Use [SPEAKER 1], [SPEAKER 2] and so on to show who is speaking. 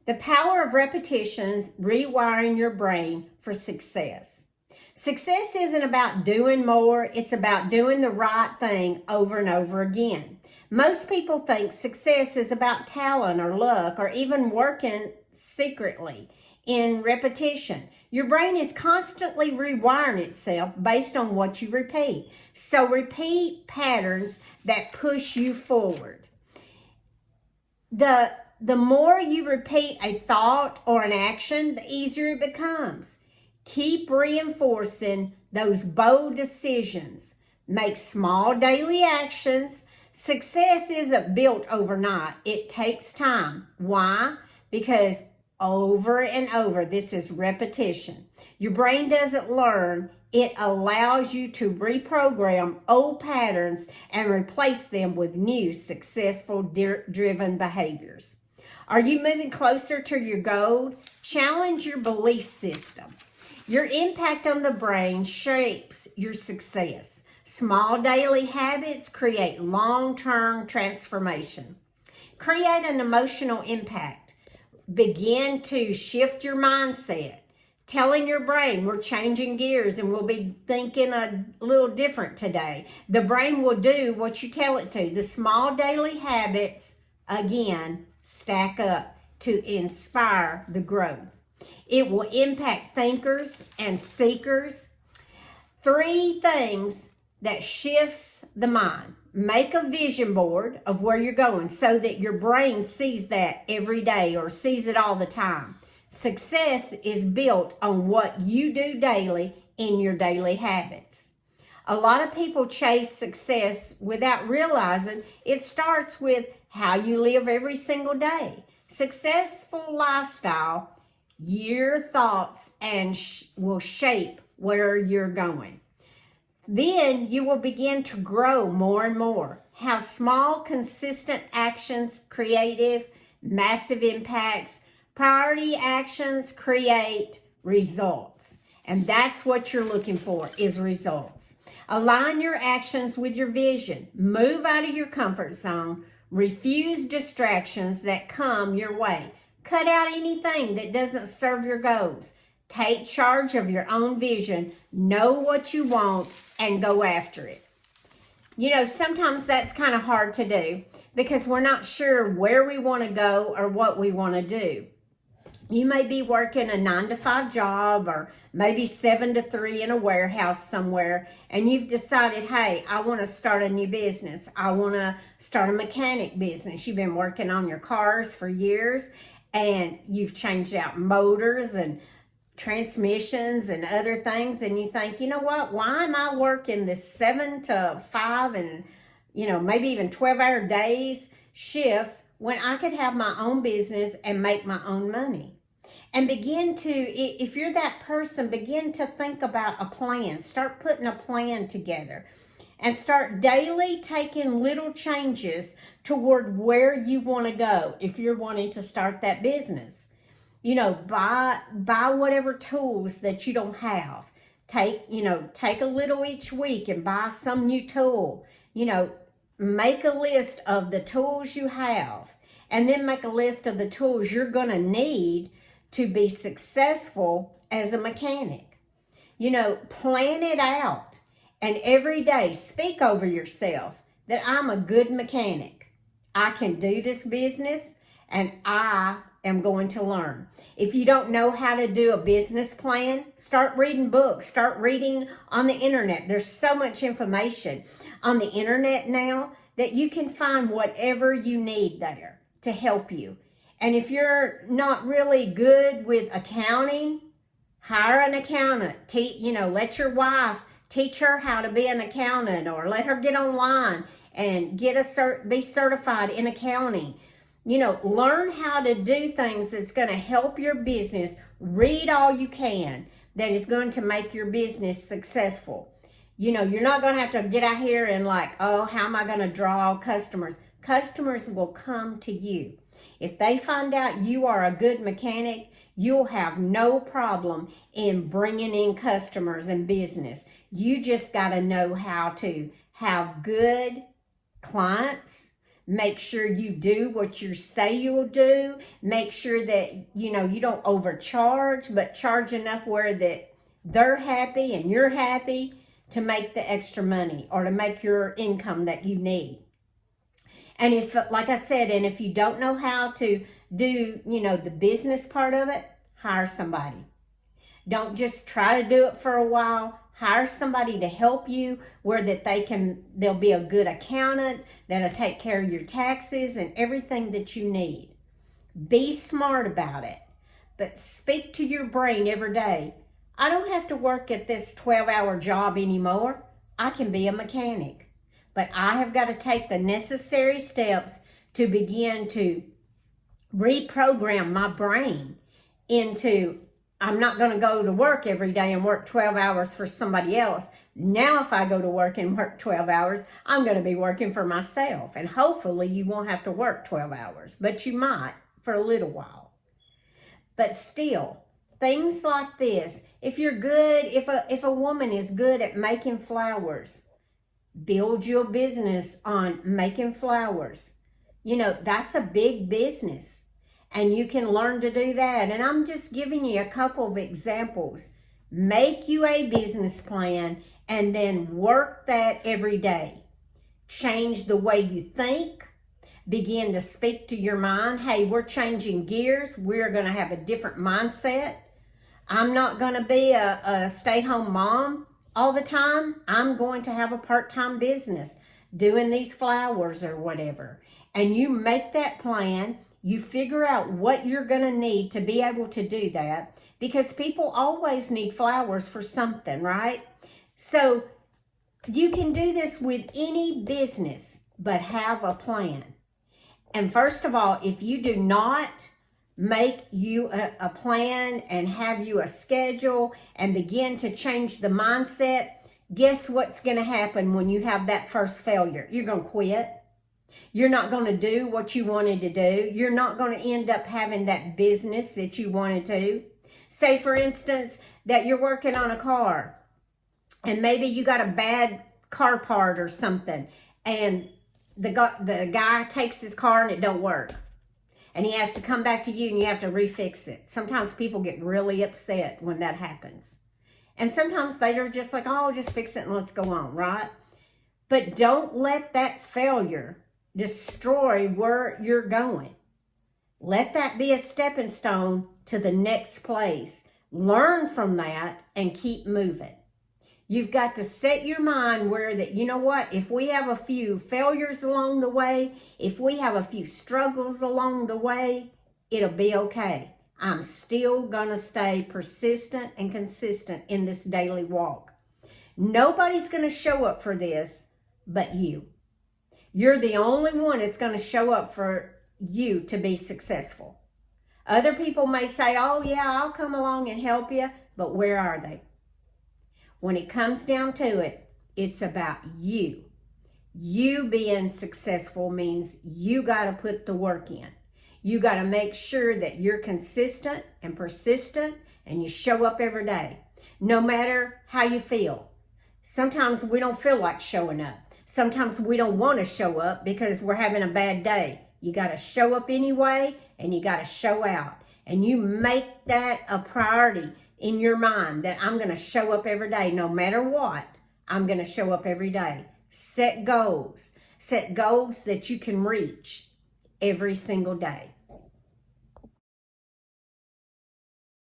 [SPEAKER 1] The power of repetitions, rewiring your brain for success. Success isn't about doing more, it's about doing the right thing over and over again. Most people think success is about talent or luck or even working secretly in repetition. Your brain is constantly rewiring itself based on what you repeat. So repeat patterns that push you forward. The more you repeat a thought or an action, the easier it becomes. Keep reinforcing those bold decisions. Make small daily actions. Success isn't built overnight. It takes time. Why? Because over and over, this is repetition. Your brain doesn't learn. It allows you to reprogram old patterns and replace them with new successful driven behaviors. Are you moving closer to your goal? Challenge your belief system. Your impact on the brain shapes your success. Small daily habits create long-term transformation. Create an emotional impact. Begin to shift your mindset. Telling your brain we're changing gears and we'll be thinking a little different today. The brain will do what you tell it to. The small daily habits, again, stack up to inspire the growth. It will impact thinkers and seekers. 3 things that shifts the mind. Make a vision board of where you're going so that your brain sees that every day or sees it all the time. Success is built on what you do daily in your daily habits. A lot of people chase success without realizing it starts with how you live every single day. Successful lifestyle, your thoughts and will shape where you're going. Then you will begin to grow more and more. Have small, consistent actions, creative, massive impacts. Priority actions create results. And that's what you're looking for, is results. Align your actions with your vision. Move out of your comfort zone. Refuse distractions that come your way. Cut out anything that doesn't serve your goals. Take charge of your own vision. Know what you want and go after it. You know, sometimes that's kind of hard to do because we're not sure where we want to go or what we want to do. You may be working a 9-to-5 job or maybe 7 to 3 in a warehouse somewhere, and you've decided, hey, I want to start a new business. I want to start a mechanic business. You've been working on your cars for years, and you've changed out motors and transmissions and other things, and you think, you know what, why am I working this 7 to 5 and, you know, maybe even 12-hour days shifts when I could have my own business and make my own money? And begin to, if you're that person, begin to think about a plan. Start putting a plan together and start daily taking little changes toward where you want to go if you're wanting to start that business. You know, buy whatever tools that you don't have. Take a little each week and buy some new tool. You know, make a list of the tools you have and then make a list of the tools you're going to need to be successful as a mechanic. You know, plan it out and every day speak over yourself that I'm a good mechanic. I can do this business and I am going to learn. If you don't know how to do a business plan, start reading books, start reading on the internet. There's so much information on the internet now that you can find whatever you need there to help you. And if you're not really good with accounting, hire an accountant. Let your wife teach her how to be an accountant, or let her get online and be certified in accounting. You know, learn how to do things that's going to help your business. Read all you can that is going to make your business successful. You know, you're not going to have to get out here and how am I going to draw customers? Customers will come to you. If they find out you are a good mechanic, you'll have no problem in bringing in customers and business. You just got to know how to have good clients Make sure you do what you say you'll do. Make sure that, you don't overcharge, but charge enough where that they're happy and you're happy to make the extra money or to make your income that you need. And if, like I said, and if you don't know how to do, the business part of it, hire somebody. Don't just try to do it for a while. Hire somebody to help you where that they'll be a good accountant that'll take care of your taxes and everything that you need. Be smart about it, but speak to your brain every day. I don't have to work at this 12-hour job anymore. I can be a mechanic, but I have got to take the necessary steps to begin to reprogram my brain into, I'm not going to go to work every day and work 12 hours for somebody else. Now, if I go to work and work 12 hours, I'm going to be working for myself. And hopefully you won't have to work 12 hours, but you might for a little while. But still, things like this, if you're good, if a woman is good at making flowers, build your business on making flowers. That's a big business. And you can learn to do that. And I'm just giving you a couple of examples. Make you a business plan and then work that every day. Change the way you think. Begin to speak to your mind. Hey, we're changing gears. We're going to have a different mindset. I'm not going to be a stay-home mom all the time. I'm going to have a part-time business doing these flowers or whatever. And you make that plan. You figure out what you're going to need to be able to do that, because people always need flowers for something, right? So you can do this with any business, but have a plan. And first of all, if you do not make you a plan and have you a schedule and begin to change the mindset, guess what's going to happen when you have that first failure? You're going to quit. You're not going to do what you wanted to do. You're not going to end up having that business that you wanted to. Say, for instance, that you're working on a car and maybe you got a bad car part or something, and the guy takes his car and it don't work. And he has to come back to you and you have to refix it. Sometimes people get really upset when that happens. And sometimes they are just like, oh, just fix it and let's go on, right? But don't let that failure destroy where you're going. Let that be a stepping stone to the next place. Learn from that and keep moving. You've got to set your mind where that, you know what, if we have a few failures along the way, if we have a few struggles along the way, it'll be okay. I'm still going to stay persistent and consistent in this daily walk. Nobody's going to show up for this but you. You're the only one that's going to show up for you to be successful. Other people may say, oh yeah, I'll come along and help you, but where are they? When it comes down to it, it's about you. You being successful means you got to put the work in. You got to make sure that you're consistent and persistent and you show up every day, no matter how you feel. Sometimes we don't feel like showing up. Sometimes we don't want to show up because we're having a bad day. You got to show up anyway, and you got to show out. And you make that a priority in your mind that I'm going to show up every day. No matter what, I'm going to show up every day. Set goals. Set goals that you can reach every single day.